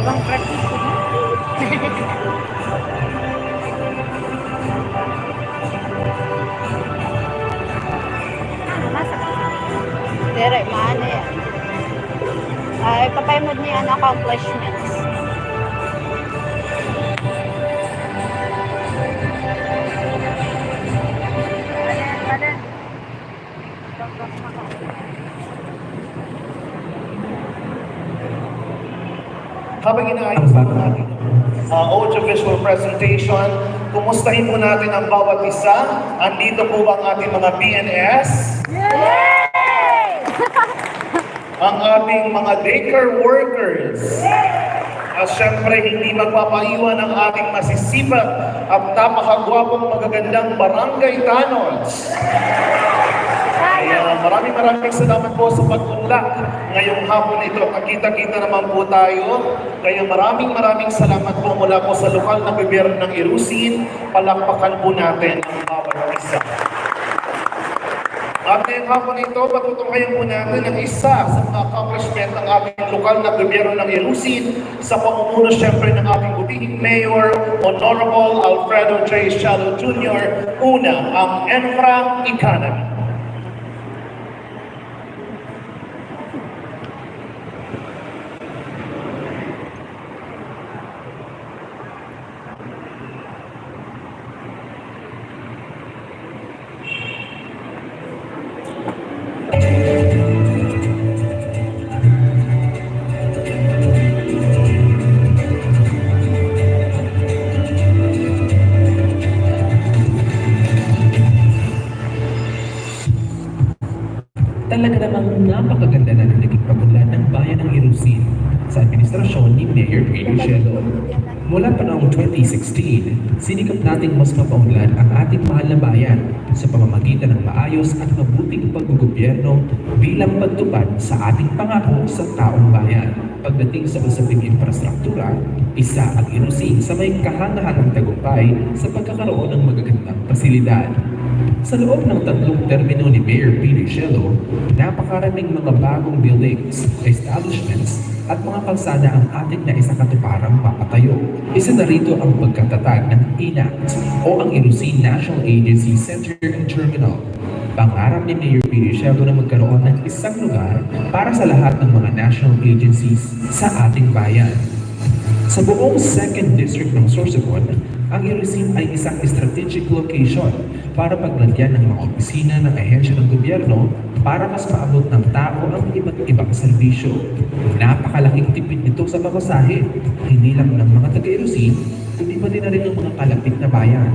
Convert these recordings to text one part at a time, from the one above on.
Ibang practice ko na. Dere, maano yan. Ay, papayamod niya ang accomplishments. Habang inaayos natin natin audiovisual presentation, kumustahin po natin ang bawat isa. Andito po ba ang ating mga BNS? Ang ating mga daycare workers. At syempre, hindi magpapaiwan ang ating masisipag at napakagwapong magagandang barangay tanods. Kaya maraming salamat po sa pag-unlak ngayong hapon ito. Nakita-kita naman po tayo. Kaya maraming salamat po mula po sa lokal na gobyerno ng Irusin. Palakpakan po natin ang bawat isa. At ngayong hapon ito, patutunghayan po natin ang isa sa mga accomplishment ng ating lokal na gobyerno ng Irusin sa pamumuno siyempre ng ating butihing Mayor, Honorable Alfredo J. Shalo Jr. Una, ang Enfra Economy. Talaga namang napakaganda na naging pagunlad ng bayan ng Irusin sa administrasyon ni Mayor Pedro Shelo. Mula pa noong 2016, sinikap nating mas mapaunlad ang ating mahal na bayan sa pamamagitan ng maayos at mabuting paggugobyerno bilang pagtupad sa ating pangako sa taong bayan. Pagdating sa usaping infrastruktura, isa ang Irusin sa may kahangahangang tagumpay sa pagkakaroon ng magagandang pasilidad. Sa loob ng 3 termino ni Mayor Pedro Shelo, napakaraming mga bagong buildings, establishments, at mga kalsada ang ating naisakatuparang mapatayo. Isa na rito ang pagkatatag ng INAT o ang Irusin National Agency Center and Terminal. Pangarap ni Mayor Pedro Shelo na magkaroon ng isang lugar para sa lahat ng mga national agencies sa ating bayan. Sa buong 2nd District ng Sorsogon, ang Irusin ay isang strategic location para paglagyan ng mga opisina ng ahensya ng gobyerno para mas maabot ng tao ang iba't ibang serbisyo. Napakalaking tipid nito sa pamasahe, hindi lang ng mga taga-Irusin, kundi pati na rin ng mga kalapit na bayan.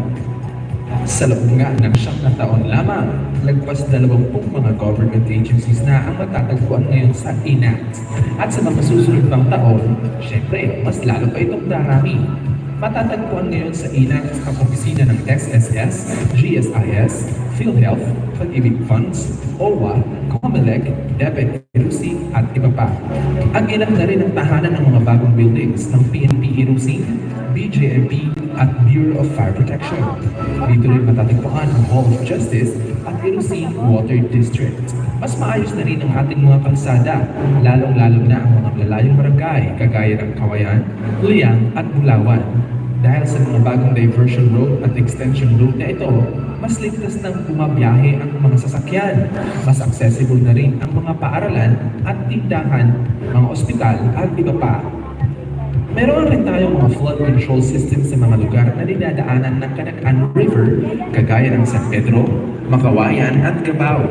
Sa loob nga ng 7 taon lamang, lagpas 20 mga government agencies na ang matatagpuan ngayon sa INAT. At sa mga susunod pang taon, syempre, mas lalo pa itong darami. Matatagpuan ngayon sa INAT ang opisina ng SSS, GSIS, PhilHealth, Pag-ibig Funds, OWA, COMELEC, DepEd Irusin at iba pa. Ang ilan na rin ang tahanan ng mga bagong buildings ng PNP Irusin, BJMP at Bureau of Fire Protection. Dito rin matatagpuan ang Hall of Justice at Irusin Water District. Mas maayos na rin ang ating mga kalsada, lalong-lalo na ang mga lalayong barangay kagaya ng Kawayan, Luyang at Bulawan. Dahil sa mga bagong diversion road at extension road na ito, mas ligtas nang bumabiyahe ang mga sasakyan. Mas accessible na rin ang mga paaralan at tindahan, mga ospital at iba pa. Meron rin tayong mga flood control system sa mga lugar na dinadaanan ng Canacan River, kagaya ng San Pedro, Makawayan at Gabao.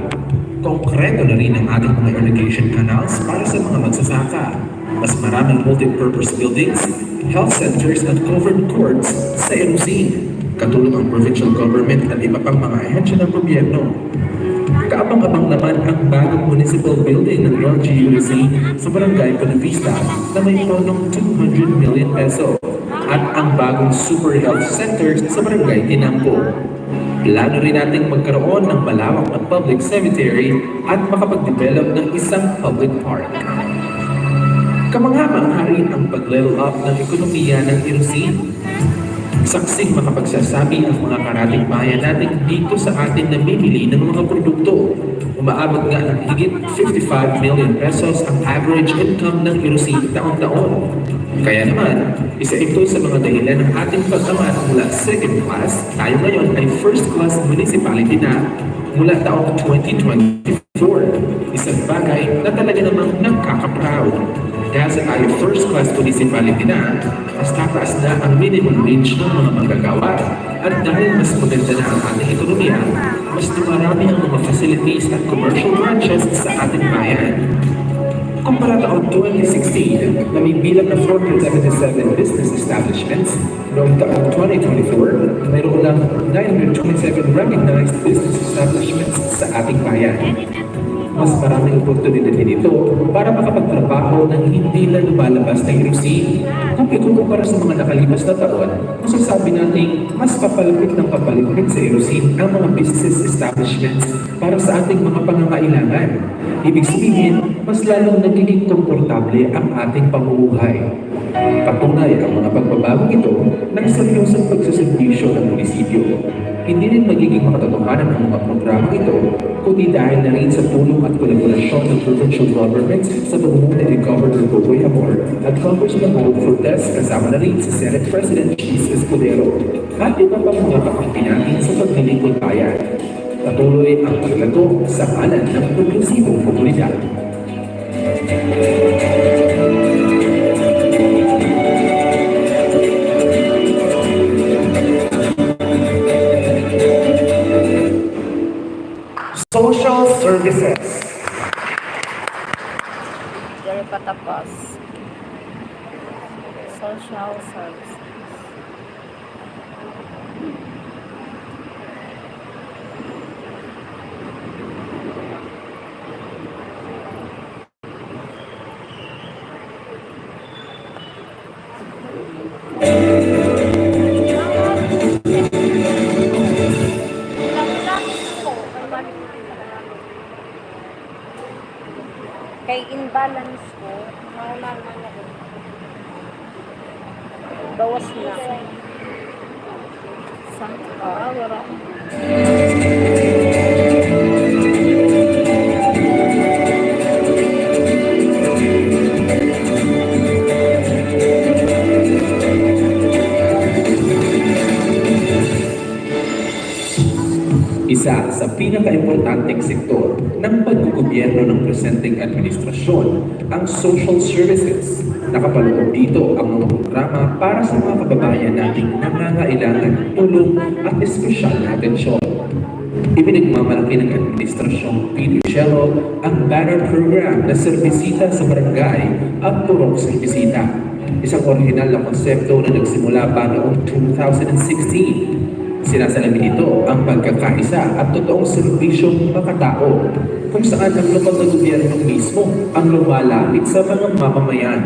Konkreto na rin ang ating mga irrigation canals para sa mga magsasaka. Mas maraming multi-purpose buildings, health centers at covered courts sa Irusin, katulad ng provincial government at iba pang mga ahensya ng gobyerno. Kaabang-abang naman ang bagong municipal building ng LGUC sa Barangay Bonavista na may ponong 200 million peso at ang bagong Super Health Center sa Barangay Tinampo. Plano rin nating magkaroon ng malawak na public cemetery at makapag-develop ng isang public park. Kamangha-mangha rin ang pag-level up ng ekonomiya ng Irusin. Saksing makapagsasabi ang mga karating bayan natin dito sa ating namimili ng mga produkto. Umaabot nga ng higit 55 million pesos ang average income ng Irusin taon-taon. Kaya naman, isa ito sa mga dahilan ng ating pagkamat mula second class, tayo ngayon ay first class municipality na mula taong 2024. Isang bagay na talaga namang nakaka-proud. Dahil sa tayo first class municipality na, mas tataas na ang minimum wage ng mga manggagawa. At dahil mas maganda na ang ating ekonomiya, mas dumarami ang mga facilities at commercial branches sa ating bayan. Kumpara taong 2016 na may bilang na 477 business establishments, noong taong 2024, mayroon lang 927 recognized business establishments sa ating bayan. Mas maraming oportunidad din ito para makapagtrabaho ng hindi na lumalabas na irusin. Kung ikukumpara sa mga nakalipas na taon, masasabi natin mas papalapit ng papalapit sa irusin ang mga business establishments para sa ating mga pangangailangan. Ibig sabihin, mas lalong nagiging komportable ang ating pamumuhay. Patunay ang mga pagbabagong ito ng seryosong pagsuservisyo ng munisipyo. Hindi rin magiging makatotohanan ang mga programang ito, kundi dahil na rin sa tulong at kolaborasyon ng provincial governments sa pamumuno ni Governor Boboy Amor at Congressman Hope Fortes kasama na rin si Senate President Cheese Escudero at iba pang mga kakampi natin sa paglilingkod bayan. Patuloy ang paglago sa kanan ng progresibong komunidad. Social services. Diyan patapos. Social services. Kay imbalance ko, normal na ako. Bawas na. Wala. Isa sa pinaka-importanteng sektor ng paggugobyerno ng presenteng administrasyon, ang social services. Nakapaloob dito ang mga programa para sa mga kababayan nating nangangailangan ng tulong at espesyal na atensyon. Ibinagmamalaki ng administrasyong PDCHELO ang banner program na Serbisita sa Barangay at Purok Serbisita. Isang orihinal na konsepto na nagsimula pa noong 2016. Sinasalamin ito ang pagkakaisa at totoong serbisyong makatao kung saan ang lokal na gobyerno mismo ang lumalapit sa mga mamamayan.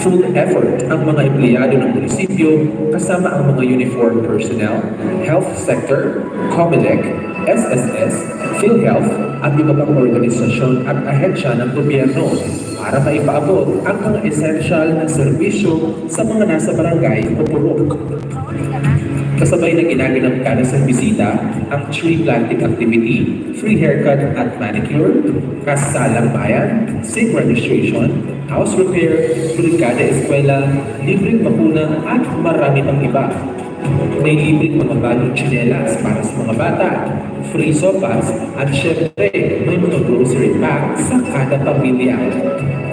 Full effort ang mga empleyado ng munisipyo kasama ang mga uniform personnel, health sector, COMELEC, SSS, PhilHealth at iba pang organisasyon at ahensya ng gobyerno para maipaabot ang mga essential na serbisyo sa mga nasa barangay o purok. Kasabay na ginaganap ka sa bisita ang tree planting activity, free haircut at manicure, kasalang bayan, SIG registration, house repair, brigada eskwela, libreng bakuna at marami pang iba. May libreng mga bagong tsinelas para sa mga bata, free sopas at syempre may mga grocery pack sa kada pamilya.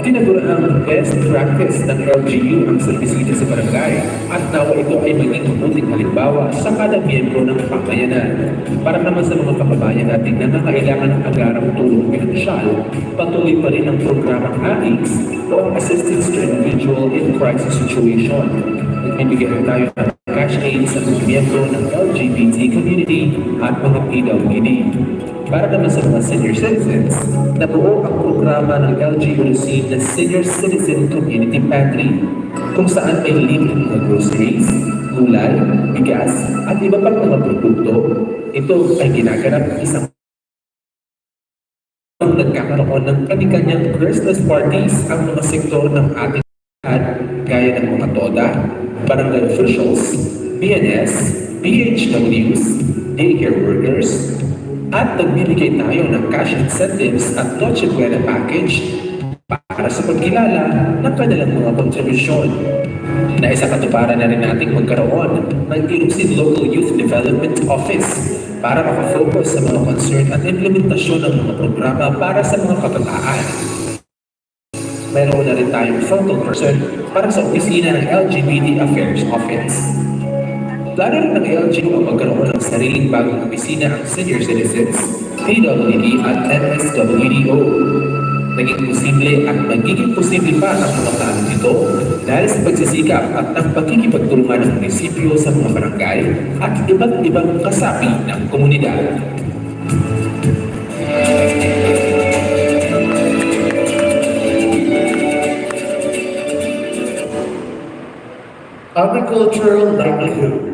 Tinagura ang best practice ng LGU ang serbisita sa barangay at nawa ito ay maging mabuting halimbawa sa kada miyembro ng pamayanan. Para naman sa mga kababayan natin na nangailangan ng agarang tulong pinansyal, patuloy pa rin ang programang AICS o ang Assistance to Individual in Crisis Situation. Nagbibigyan tayo ng cash aid sa mga miyembro ng LGBT community at mga PWD. Para naman sa mga senior citizens, nabuo ang programa ng LGUC na Senior Citizen Community Pantry, kung saan may libreng mga groceries, gulay, bigas, at iba pang mga produkto. Ito ay ginaganap isang nagkakaroon ng kanyang Christmas parties ang mga sektor ng ating at gaya ng mga TODA, barangay officials, BNS, PHWs, daycare workers, at nagbibigay tayo ng cash incentives at Noche Buena package para sa pagkilala ng kanilang mga kontribusyon. Naisakatuparan na rin nating magkaroon ng Ilusin Local Youth Development Office para makafocus sa mga concern at implementasyon ng mga programa para sa mga kabataan. Mayroon na rin tayong focal person para sa opisina ng LGBT Affairs Office. Plano rin ng LGU ang magkaroon ng sariling bagong opisina ang senior citizens, PWD at MSWDO. Naging posible at magiging posible pa ang mga plano nito dahil sa pagsisikap at ng pagkikipagtulungan ng munisipyo sa mga barangay at iba't ibang kasapi ng komunidad. Agricultural livelihood.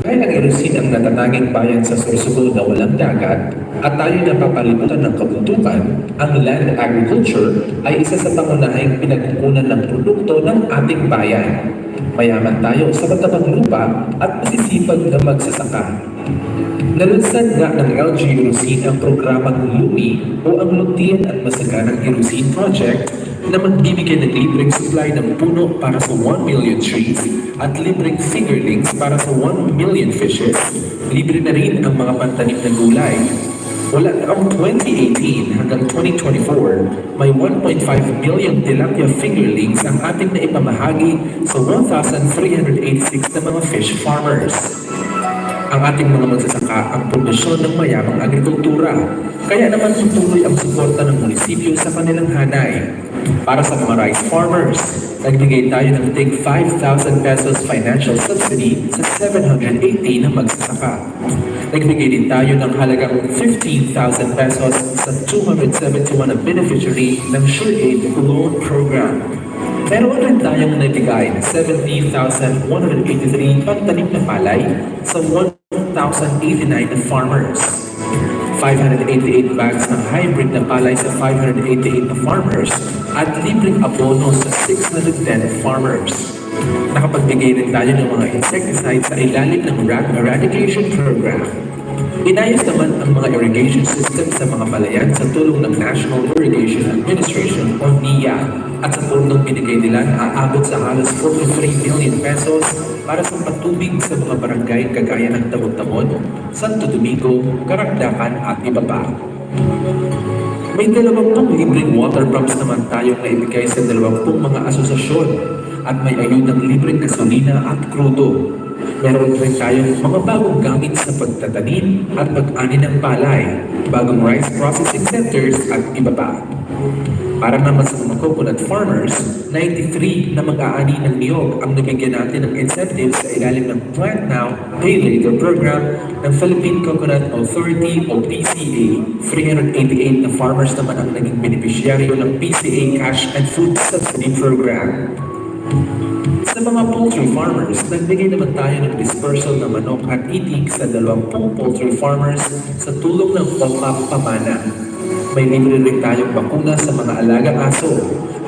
Dahil ang Ilusin ang natatanging bayan sa Sorsogon na walang dagat at tayo napapalibutan ng kabundukan, ang land agriculture ay isa sa pangunahing pinagkukunan ng produkto ng ating bayan. Mayaman tayo sa matabang lupa at masisipag na magsasaka. Nalunsad nga ng LGU Ilusin ang programang LUMI o ang Luntian at Masaganang Ilusin Project na magbibigay ng libreng supply ng puno para sa 1 million trees at libreng fingerlings para sa 1 million fishes. Libre na rin ang mga pantanim na gulay. Mula taong 2018 hanggang 2024, may 1.5 million tilapia fingerlings ang ating naipamahagi sa 1,386 na mga fish farmers. Ang ating mga magsasaka ang pundasyon ng mayamang agrikultura, kaya naman tutuloy ang suporta ng munisipyo sa kanilang hanay. Para sa mga rice farmers, nagbigay tayo ng tig 5,000 pesos financial subsidy sa 780 na magsasaka. Nagbigay din tayo ng halagang 15,000 pesos sa 271 na beneficiary ng SureAid Loan Program. Meron rin tayong nagbigay ng 17,183 pantanim na palay sa 1,089 na farmers. 588 bags ng hybrid na palay sa 588 na farmers at libreng abono sa 610 farmers. Nakapagbigay rin tayo ng mga insecticides sa ilalim ng rat eradication program. Inayos naman ang mga irrigation system sa mga palayan sa tulong ng National Irrigation Administration o NIA at sa pundong binigay nila na aabot sa halos 43 million pesos para sa patubig sa mga barangay kagaya ng Tamod-Tamod, Santo Domingo, Karagdakan at iba pa. May 20 libreng water pumps naman tayong naibigay sa 20 mga asosasyon at may ayudang libreng gasolina at krudo. Meron rin tayong mga bagong gamit sa pagtatanim at pag-ani ng palay, bagong rice processing centers at iba pa. Para naman sa mga coconut farmers, 93 na mag-aani ng niyog ang nabigyan natin ng incentives sa ilalim ng Plant Now, Pay Later program ng Philippine Coconut Authority o PCA. 388 na farmers naman ang naging beneficiaryo ng PCA Cash and Food Subsidy Program. Sa mga poultry farmers, nagbigay naman tayo ng dispersal na manok at itik sa 20 poultry farmers sa tulong ng pamana. May libre rin tayong bakuna sa mga alagang aso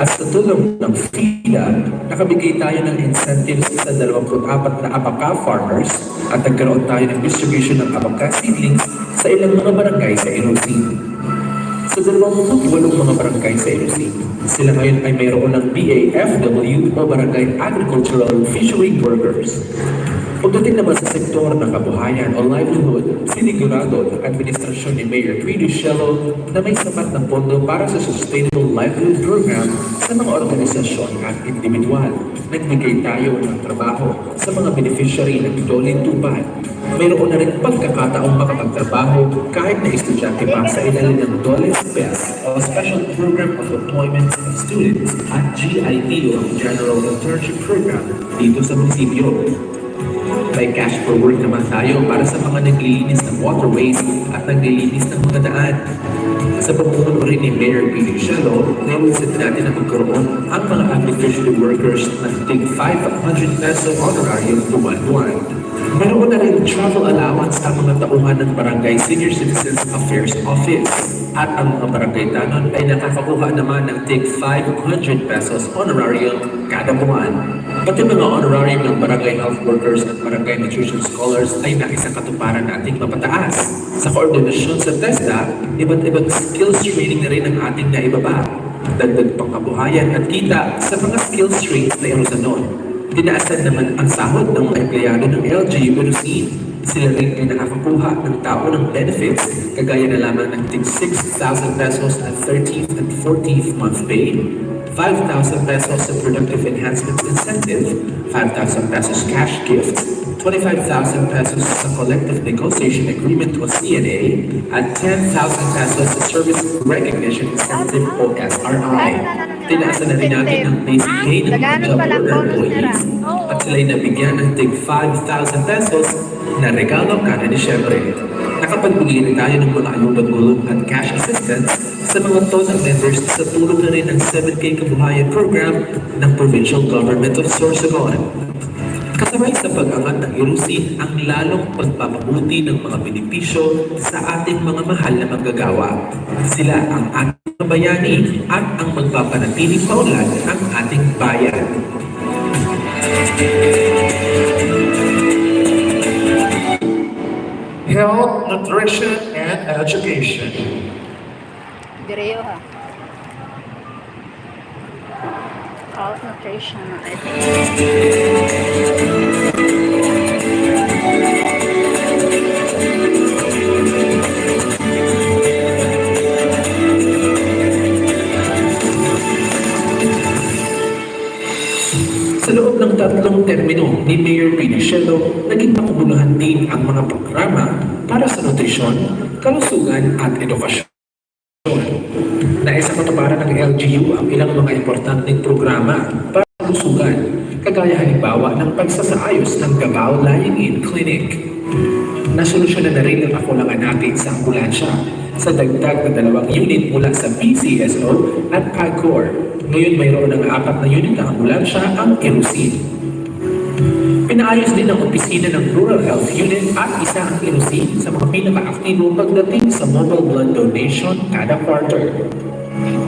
at sa tulong ng FIDA, nakabigay tayo ng incentives sa 24 na abaka farmers at nagkaroon tayo ng distribution ng abaka seedlings sa ilang mga barangay sa Ilusin. Sa 28 mga barangay sa Ilusin, sila ngayon ay mayroon ng BAFW o Barangay Agricultural Fishery Workers. Pagdating naman sa sektor ng kabuhayan o livelihood, sinigurado ng administrasyon ni Mayor Tweedy Shelo na may sapat na pondo para sa Sustainable Livelihood Program sa mga organisasyon at individual. Nagbigay tayo ng trabaho sa mga beneficiary ng Dolin Tupad. Mayroon na rin pagkakataong makapagtrabaho kahit na estudyante pa sa ilalim ng Dolin SPES o Special Program of Employment of Students at GIT o General Internship Program dito sa munisipyo. May cash for work naman tayo para sa mga naglilinis ng waterways at naglilinis ng mga daan. Sa pamumuno rin ni Mayor Tweedy Shelo, naiwisit natin na magkaroon ang mga agri-fishery workers ng tig 500 peso honorarium buwan-buwan. Mayroon na rin travel allowance ang mga tauhan ng Barangay Senior Citizens Affairs Office at ang mga barangay tanon ay nakakakuha naman ng tig 500 pesos honorarium kada buwan. Pati mga honorarium ng barangay health workers at barangay nutrition scholars ay naisakatuparan nating mapataas. Sa koordinasyon sa TESDA, iba't ibang skills training na rin ang ating naibaba. Dagdag pangkabuhayan at kita sa mga skills traits na irusanon. Tinaasan naman ang sahod ng mga empleyado ng LGU Ilusin. Sila rin ay nakakakuha ng tao ng benefits kagaya na lamang ng tig 6,000 pesos at 13th and 14th month pay, 5,000 pesos sa Productive Enhancement Incentive, 5,000 pesos cash gift, 25,000 pesos sa Collective Negotiation Agreement o CNA, at 10,000 pesos sa Service Recognition Incentive o SRI. Tinaasan na rin natin ang basic pay ng mga job order employees at sila'y nabigyan ng tig 5,000 pesos na regalo kada Disyembre. Nakapagbigay rin tayo ng mga ayudang gulong at cash assistance sa mga TONA members sa tulong na rin ng 7K Kabuhayan Program ng Provincial Government of Sorsogon. Kasabay sa pag-angat ng Irusin ang lalong pagpapabuti ng mga benepisyo sa ating mga mahal na manggagawa. Sila ang ating mga bayani at ang magpapanatiling paunlad ng ating bayan. Health, nutrition, and education. Direyo ha. Health, nutrition, I think. Sa loob ng tatlong termino ni Mayor Pino Cielo, naging makabuluhan din ang mga programa para sa nutrisyon, kalusugan at edukasyon. Naisakatuparan ng LGU ang ilang mga importanteng programa para sa kalusugan, kagaya halimbawa ng pagsasaayos ng Gabao Lying-in Clinic. Nasolusyonan na rin ang kakulangan natin sa ambulansya sa dagdag na 2 unit mula sa PCSO at PAGCOR. Ngayon mayroon ng 4 na unit na ambulansya ang Ilusin. Pinaayos din ang opisina ng Rural Health Unit at isa ang Ilusin sa mga pinaka-aktibo pagdating sa mobile blood donation kada quarter.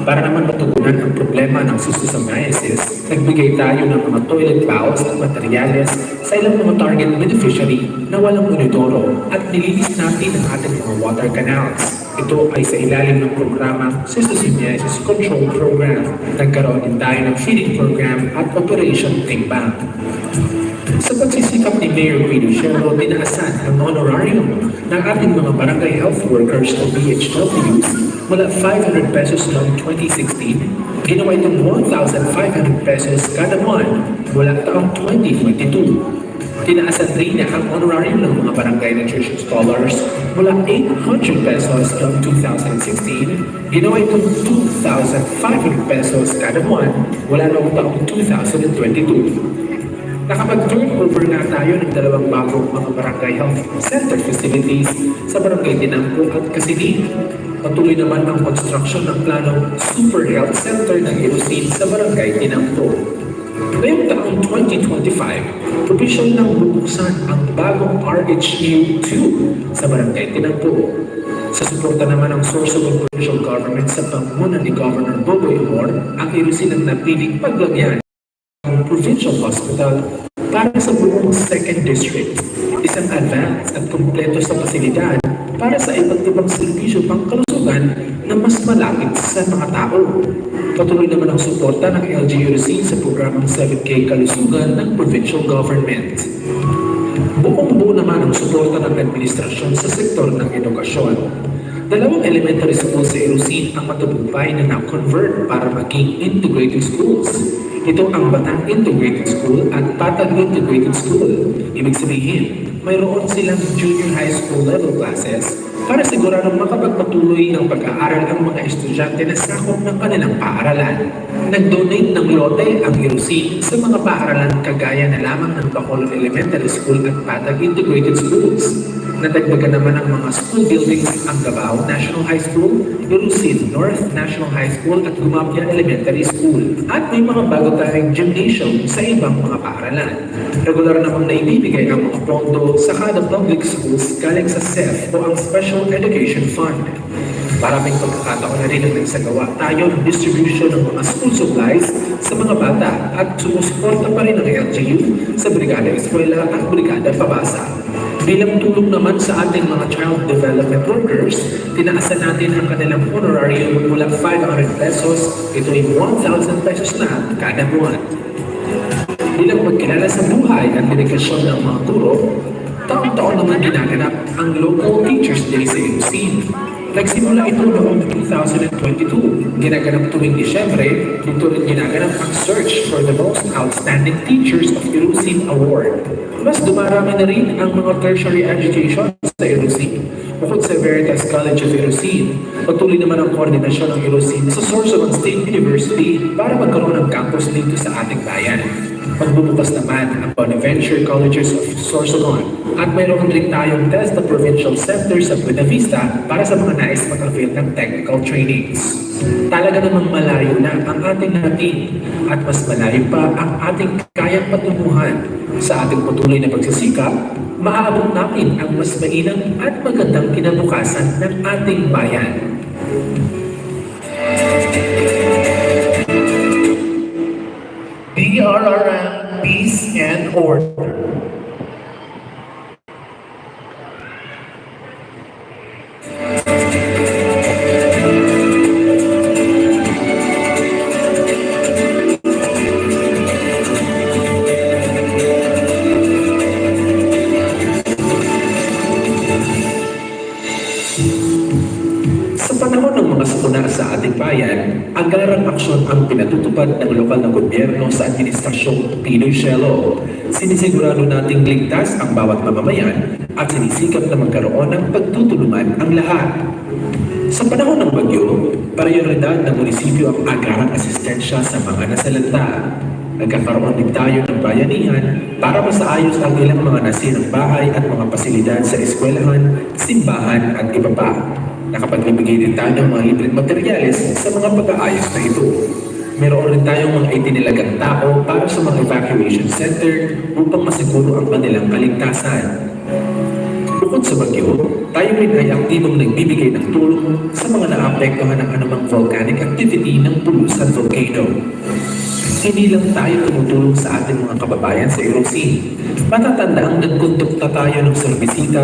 Para naman matugunan ang problema ng schistosomiasis, nagbigay tayo ng mga toilet bowls at materyales sa ilang mga target beneficiary na walang monitoro at nilinis natin ang ating mga water canals. Ito ay sa ilalim ng programa Schistosomiasis Control Program. Nagkaroon din tayo ng feeding program at Operation Timbang. Sa pagsisikap ni Mayor Pino Cielo, dinaasan ang honorarium ng ating mga barangay health workers o BHWs mula 500 pesos noong 2016, ginawa itong 1,500 pesos kada buwan mula taong 2022. Tinaasan rin niya ang honorarium ng mga barangay nutrition scholars mula 800 pesos noong 2016, ginawa itong 2,500 pesos kada buwan mula noong taong 2022. Nakapag-turnover na tayo ng 2 bagong mga barangay health center facilities sa barangay Tinampo at Kasidin. Patuloy naman ang construction ng planong Super Health Center ng Ilusin sa barangay Tinampo. Ngayong taong 2025, provision ng bubuksan ang bagong RHU 2 sa barangay Tinampo. Sa suporta naman ng Sorsogon Provincial Government sa panguna ni Governor Boboy Amor, ang Ilusin ang napiling paglagyan ng Provincial Hospital para sa buong 2nd District. Isang advanced at kumpleto sa pasilidad para sa iba't ibang serbisyo pang kalusugan na mas malapit sa mga tao. Patuloy naman ang suporta ng LGUC sa programang 7K Kalusugan ng Provincial Government. Buong-buo naman ang suporta ng administrasyon sa sektor ng edukasyon. 2 elementary schools sa Ilusin ang matagumpay na na-convert para maging integrated schools. Ito ang Batang Integrated School at Patag Integrated School. Ibig sabihin, mayroon silang junior high school level classes para siguradong makapagpatuloy ng pag-aaral ang mga estudyante na sakop ng kanilang paaralan. Nag-donate ng lote ang Ilusin sa mga paaralan kagaya na lamang ng Bacolod Elementary School at Patag Integrated Schools. Nadagdagan naman ang mga school buildings ang Davao National High School, Irusin North National High School at Gumapia Elementary School. At may mga bago tayong gymnasium sa ibang mga paaralan. Regular namang naibibigay ang mga pondo sa kada public schools galing sa SEF o ang Special Education Fund. Maraming pagkakataon na rin ang nagsagawa tayo ng distribution ng mga school supplies sa mga bata at sumusuporta pa rin ang LGU sa Brigada Eskwela at Brigada Pabasa. Bilang tulong naman sa ating mga child development workers, tinaasan natin ang kanilang honorarium mula 500 pesos, ito ay 1,000 pesos na kada buwan. Bilang magkilala sa buhay at dedikasyon ng mga guro, taon-taon naman ginaganap ang Local Teachers Day sa Irusin. Nagsimula ito noong 2022. Ginaganap tuwing Disyembre, dito rin ginaganap ang Search for the Most Outstanding Teachers of Irusin Award. Mas dumarami na rin ang mga tertiary education sa Irusin. Bukod sa Veritas College of Irusin, patuloy naman ang koordinasyon ng Irusin sa Sorsogon State University para magkaroon ng campus dito sa ating bayan. Magbubukas naman ang Bonaventure Colleges of Sorsogon at mayroon rin tayong TESDA Provincial Center sa Buena Vista para sa mga nais mag-avail ng technical trainings. Talaga namang malayo na ang ating natin at mas malayo pa ang ating kayang patunguhan. Sa ating patuloy na pagsisikap, maaabot natin ang mas mainam at magandang kinabukasan ng ating bayan. DRRM, Peace and Order. Sa ating bayan, agarang aksyon ang pinatutupad ng lokal na gobyerno sa administrasyong Pinoy Shelo. Sinisigurado nating ligtas ang bawat mamamayan at sinisikap na magkaroon ng pagtutulungan ang lahat. Sa panahon ng bagyo, prioridad ng munisipyo ang agarang asistensya sa mga nasalanta. Nagkakaroon din tayo ng bayanihan para masaayos ang ilang mga nasirang bahay at mga pasilidad sa eskwelahan, simbahan at iba pa. Nakapagbibigay din tayo ng mga libreng materyales sa mga pag-aayos na ito. Meron rin tayong mga itinilagang tao para sa mga evacuation center upang masiguro ang kanilang kaligtasan. Bukod sa bagyo, tayo rin ay aktibong nagbibigay ng tulong sa mga naapektuhan ng anumang volcanic activity ng Pulusan Volcano. Hindi lang tayo tumutulong sa ating mga kababayan sa Irusin. Matatanda ang nagkondukta tayo ng serbisita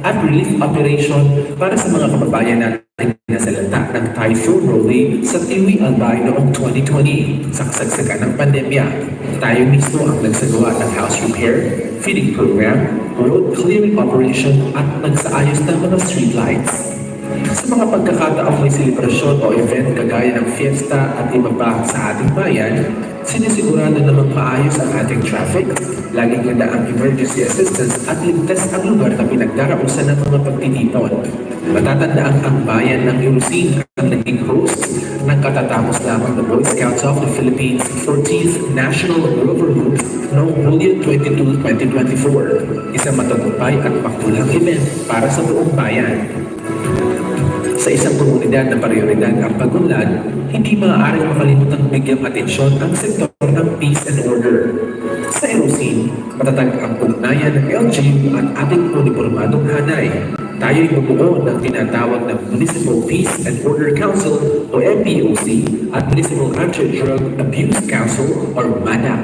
at relief operation para sa mga kababayan natin na salanta ng Typhoon Rolly sa Tiwi Albay noong 2020 sa kasagsagan ng pandemya. Tayo mismo ang nagsagawa ng house repair, feeding program, road clearing operation at nagsaayos ng mga street lights. Sa mga pagkakataong may selebrasyon o event kagaya ng fiesta at iba pa sa ating bayan, sinisigurado namang maayos ang ating traffic, laging ganda ang emergency assistance at ligtas ang lugar na pinagdarausan ng mga pagtitipon. Matatandaan ang bayan ng Irusin ang naging host ng katatapos lamang ng Boy Scouts of the Philippines 14th National Brotherhood noong Hulyo 22, 2024. Isang matagumpay at makulang event para sa buong bayan. Sa isang komunidad na prioridad ang pagunlad, hindi maaaring makalimutang bigyang atensyon ang sektor ng peace and order. Sa Irusin, matatag ang ugnayan ng LGU at ating unipormadong hanay. Tayo'y bumuo ng tinatawag ng Municipal Peace and Order Council o MPOC at Municipal Anti-Drug Abuse Council or MADA.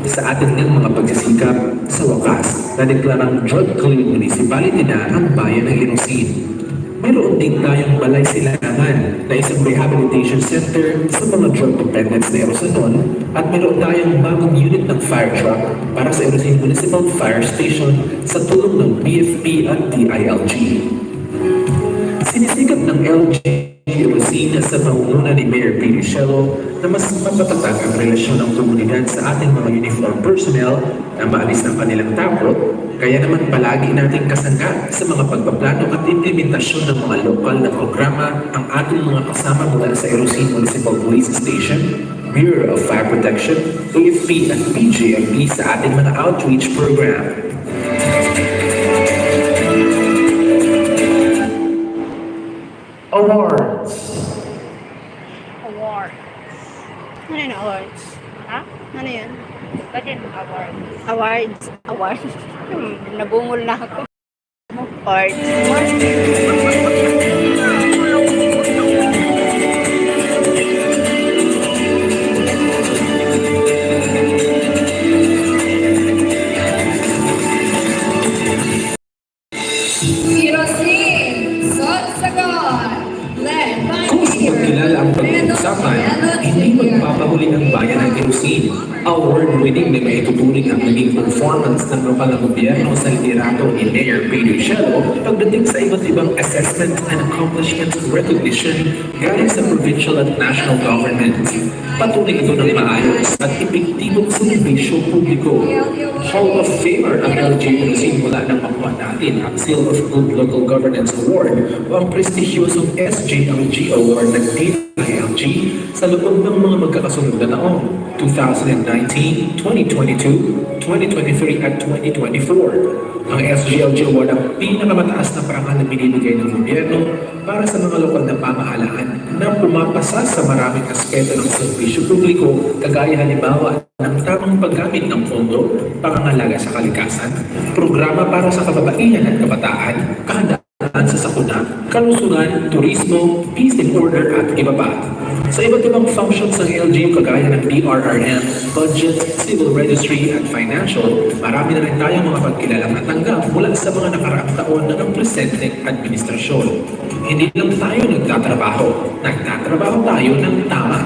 Sa ating ng mga pagsisikap, sa wakas, nadeklarang drug-clean municipality na ang bayan ng Irusin. Mayroon din tayong Balay Silangan na isang rehabilitation center sa mga drug dependents na Erosanon at mayroon tayong bagong unit ng fire truck para sa Irusin Municipal Fire Station sa tulong ng BFP at DILG. Sinisikap ng LG Irusin sa pangunguna ni Mayor Peter Shelo na mas mapatatag ang relasyon ng komunidad sa ating mga uniform personnel na maalis ng kanilang takot. Kaya naman palagi nating kasangga sa mga pagpaplano at implementasyon ng mga lokal na programa ang ating mga kasama mula sa Irusin Municipal Police Station, Bureau of Fire Protection, AFP at PJMP sa ating mga outreach program. Awards. Award. Ano yun, awards? Ha? Ano yun? Ba't yun award? Awards? Awards? Nabungol na ako. Awards. Hirosin Sotsagon, led by Kung sa pagkilala ang pag-uusapan, hindi magpapahuli ang bayan ng Irusin. Award-winning na maituturing ang naging performance ng lokal na gobyerno sa liderato ni Mayor Pedro Cielo pagdating sa iba't ibang assessment and accomplishment recognition galing sa provincial at national government. Patunay ito ng maayos at epektibong serbisyo publiko. Hall of Famer ang LG Irusin mula nang makuha natin ang Seal of Good Local Governance Award o ang prestigyosong SJLG Award ng DILG sa loob ng mga magkakasunod na taon, 2019, 2022, 2023 at 2024. Ang SJLG Award ang pinakamataas na parangal na binibigay ng gobyerno para sa mga lokal na pamahalaan na pumapasa sa maraming aspeto ng serbisyo publiko, kagaya halimbawa ng tamang paggamit ng pondo, pangangalaga sa kalikasan, programa para sa kababaihan at kabataan, kahandaan sa sakuna, kalusugan, turismo, peace and order at iba pa. Sa iba't ibang functions ng LGU kagaya ng DRRM, budget, civil registry at financial, marami na rin tayong mga pagkilalang natanggap mula sa mga nakaraang taon ng presenteng administrasyon. Hindi lang tayo nagtatrabaho tayo ng tama.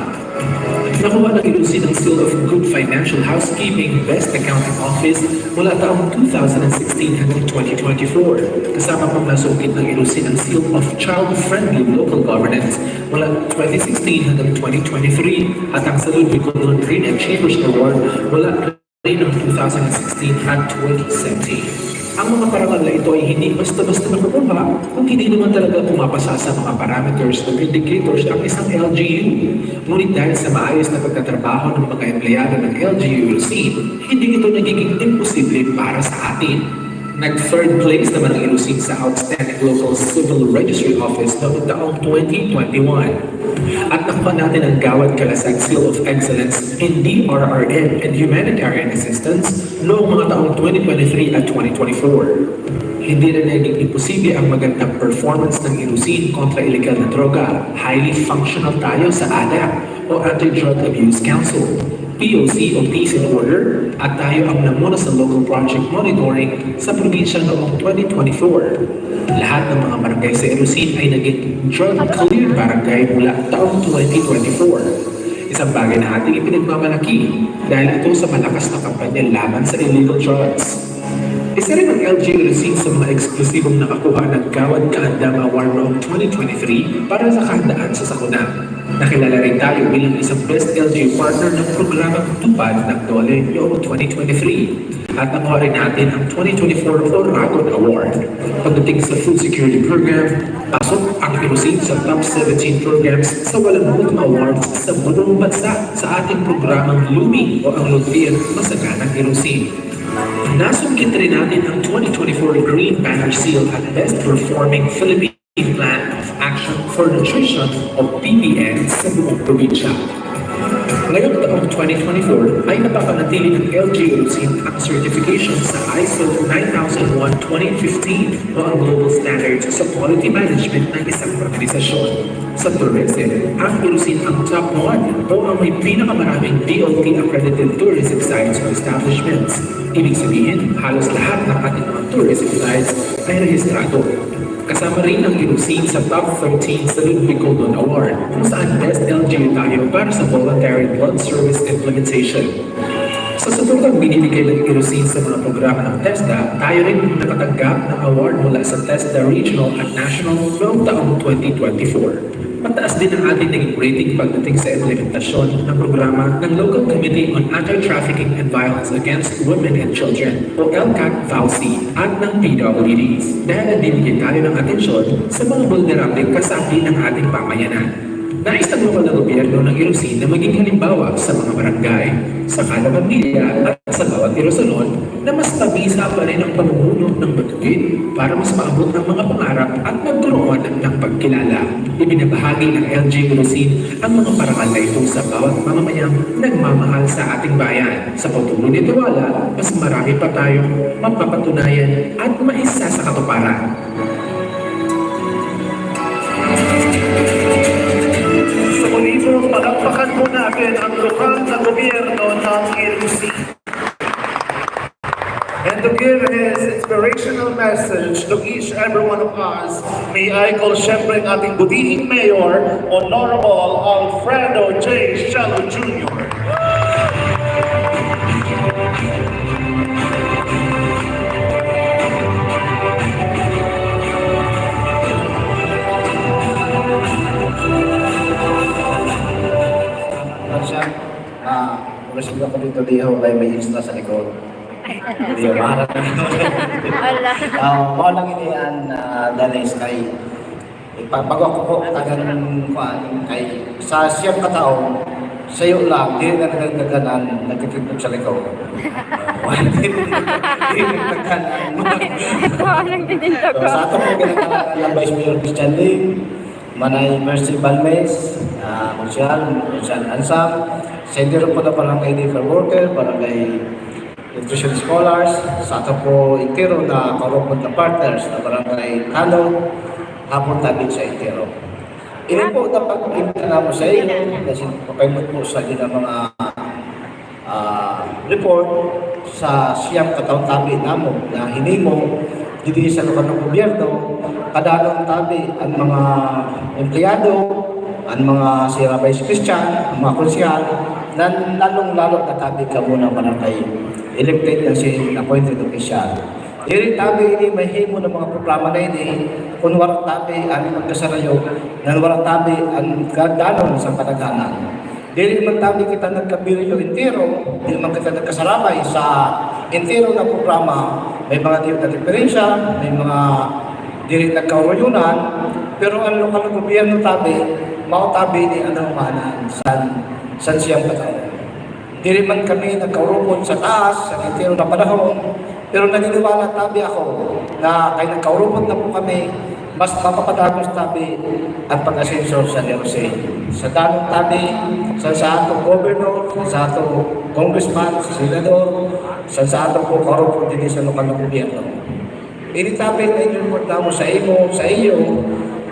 Nakuha ng Irusin ang Seal of Good Financial Housekeeping Best Accounting Office mula taong 2016 hanggang 2024. Kasama pang nasungkit ng Irusin ang Seal of Child-Friendly Local Governance mula 2016 hanggang 2023 at ang Salud Bicolon Green and Chambers Award mula rin ng 2016 at 2017. Ang mga parangal na ito ay hindi basta-basta nakukuha kung hindi naman talaga pumapasa sa mga parameters o indicators ang isang LGU. Ngunit dahil sa maayos na pagtatrabaho ng mga empleyado ng LGU Irusin, hindi ito nagiging imposible para sa atin. Nag-third place naman ang Irusin sa Outstanding Local Civil Registry Office noong taong 2021. At nakuha natin ang Gawad Kalasag Seal of Excellence in DRRM and Humanitarian Assistance noong mga taong 2023 at 2024. Hindi rin naging imposible ang magandang performance ng Irusin kontra illegal na droga. Highly functional tayo sa ADA o Anti-Drug Abuse Council, POC o Peace and Order, at tayo ang namuna sa local project monitoring sa probinsya noong 2024. Lahat ng mga barangay sa Irusin ay naging drug-cleared barangay mula taong 2024. Isang bagay na ating ipinagmamalaki dahil ito sa malakas na kampanya laban sa illegal drugs. Isa rin ang LG Irusin sa mga eksklusibong nakakuha ng Gawad Kahandam Award noong 2023 para sa kahandaan sa sakuna. Nakilala rin tayo bilang isang Best LG partner ng programang Tupad ng DOLE noong 2023. At nakuha rin natin ang 2024 Oragon Award. Pagdating sa Food Security Program, pasok ang Irusin sa top 17 programs sa walang hanggang awards sa buong bansa sa ating programang LUMI o ang Luthian Masaganang Irusin. Nasungkit rin natin ang 2024 Green Banner Seal at Best Performing Philippine Plan of Action for Nutrition o PPN sa buong probinsya. Ngayong taong 2024 ay napapanatili ng LG Irusin ang certification sa ISO 9001:2015 o ang global standards sa quality management ng isang organisasyon. Sa tourism, ang Irusin ang top 1 o ang may pinakamaraming DOT-accredited tourism sites o establishments. Ibig sabihin, halos lahat ng ating mga tourism sites ay rehistrado. Kasama rin ang Irusin sa top 13 sa Ludwig Coldon Award kung saan Best LGU tayo para sa Voluntary Blood Service Implementation. Sa sutukang binibigay ng Irusin sa mga programa ng TESDA, tayo rin nakatanggap ng award mula sa TESDA Regional at National noong taong 2024. Mataas din ang ating naging rating pagdating sa implementasyon ng programa ng Local Committee on Anti-Trafficking and Violence Against Women and Children o LCAT-VALC at ng PWDs dahil nagbibigay tayo ng atensyon sa mga vulnerable kasapi ng ating pamayanan. Nais ng lokal na gobyerno ng Ilosin na maging halimbawa sa mga barangay, sa kada pamilya at sa bawat Ilosanon na mas mabisa pa rin ang pamumuno ng batugin para mas maabot ang mga pangarap at magkaroon ng pagkilala. Ibinabahagi ng LG Ilosin ang mga parangal na ito sa bawat mamamayang nagmamahal sa ating bayan. Sa patuloy na tiwala, mas marami pa tayong mapapatunayan at maisa sa katuparan. Sa muli po, palakpakan po natin ang lokal na gobyerno ng Ilosin. And to give his inspirational message to each every one of us, may I call syempre ang ating butihing Mayor, Honorable Alfredo J. Chalo Jr. Siya, rescue ako dito diho kay may extra sa likod. Diyo, maharap na ito. Ala. Mga lang inian dalis kay bago ako po tagang kuan kay sa siyang kataon sayo lang, di na nagdaganan, nagkikipot sa likod. Di nagdaganan. Anong tinintog ko? Sa ato po kinakalangan ng Vice Mayor Christian Lim, Manay Mercy Balmes, Marcial Ansam, Sendero po na Barangay Labor Worker, Barangay Nutrition Scholars, sa ato po Itero na karupot na partners na Barangay Kano, hapon tabi sa Itero. Ini po dapat imbita na mo sa inyo, kasi papaimot po sa ilang mga report sa siyang kataon tabi namo na hinimo dito sa lokal ng gobyerno, kadalong tabi ang mga empleyado, ang mga sira vice Christian, ang mga konsyal, na lalong-lalo na tabi ka muna barangay elected na si appointed official. Diri tabi ini mahimo ng mga programa na ini, kung walang tabi ang magkasarayo, na walang tabi ang kadalong sa padaghanan. Dili man tabi kita nagkabiryo entero, dili man kita nagkasarabay sa entero na programa, may mga diyo na diferensya, may mga dili nagkauruyunan, pero ang lokal na gobyerno tabi, mautabi ni anong maanan san siyang kataon. Dili man kami nagkaurupon sa taas, sa entero na panahon, pero naniniwala tabi ako na kay nagkaurupon na po kami, mas mapapadagos tabi ang pag-asenso sa LC. Sa danong tabi, sa atong governor, sa atong congressman, sa senador, sa atong po kaurupon din sa lokal na gobyerno. Ini tabi na i-report na mo sa iyo,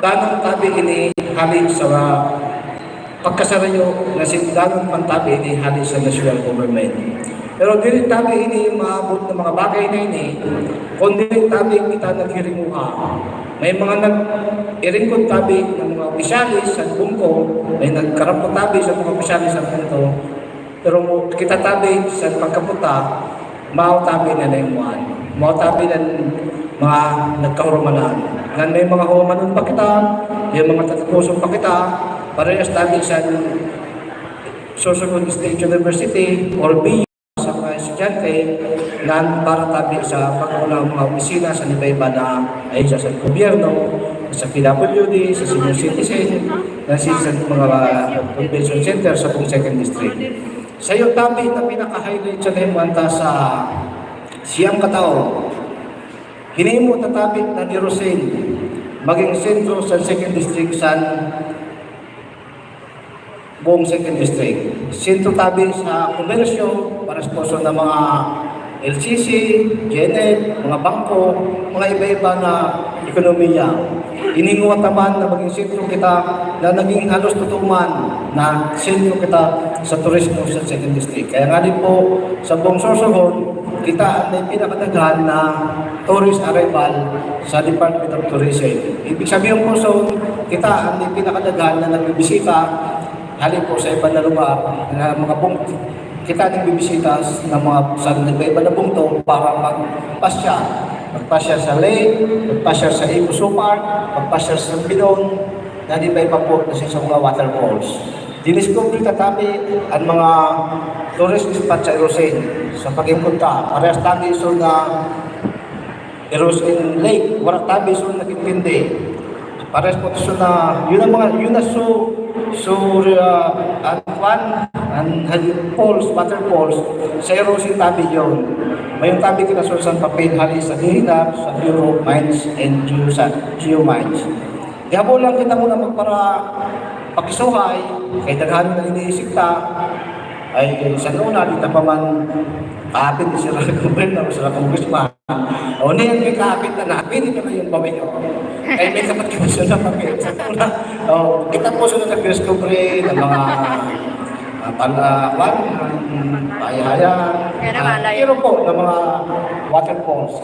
danong tabi ini halin sa pagkasarayo na si danong pantabi ini halin sa national government. Pero dili tabi ini maabot ng mga bagay na ini, kundi tabi kita naghiringuha. May mga nag-iringkot tabi ng mga opisyalis sa bungko, may nagkarapot tabi sa mga opisyalis sa bungko, pero kita tabi sa pagkapunta, mao tabi na naimuan. Mao tabi na mga nagkahurumanan. Nan may mga humanon pa kita, may mga tatapuson pa kita, parehas tabi sa Sorsogon State University or BU sa mga estudyante na para tabi sa pag-ulang mga opisina sa iba-iba na ay sa gobyerno, sa PWD, sa senior citizen, na sa mga convention center sa buong 2nd District. Sa iyo tabi na pinaka-highlight sa Nemuanta sa siyang kataon, hinimo tatabit na ni Rosel maging sentro sa 2nd District sa buong 2nd District. Sentro tabi sa komersyo, para sponsor ng mga LCC, GNL, mga bangko, mga iba-iba na ekonomiya. Ininguat naman na maging sentro kita na naging halos tutuman na sentro kita sa turismo sa 2nd District. Kaya nga din po sa buong Sorsogon, kita ay pinakadaghan na tourist arrival sa Department of Tourism. Ibig sabihin po so, kita ay pinakadaghan na nagbibisita halin po sa iba na lugar na mga bungto. Kita nagbibisita ng mga sa iba na bungto para magpasya. Magpasya sa lake, magpasya sa Ibuso Park, magpasya sa Bidon, na di ba iba po kasi sa mga waterfalls. Diniscovery tatabi ang mga tourist spot sa Erosin sa pag-impunta. Parehas tabi so na Erosin Lake, warak tabi so nagpindi. Pares po ito na, yun na falls, water falls, sa erosion tabi yun. May yung tabi kinasusan papel hali sa DINAP, sa Bureau of Mines and Geomines. Diabo lang kita muna magpara pakisuhay, kay daghan na iniisip ta, ay sa una, di ta pa man kapit ni sila governor, sila congressman. O niyan may kapit na namin, ito na yung pamayo. Kaya may kapat kinasunan na papel. Sa una, kita po sila nag-discovery ng mga payahaya, Kaya naman, pero po ng mga waterfalls.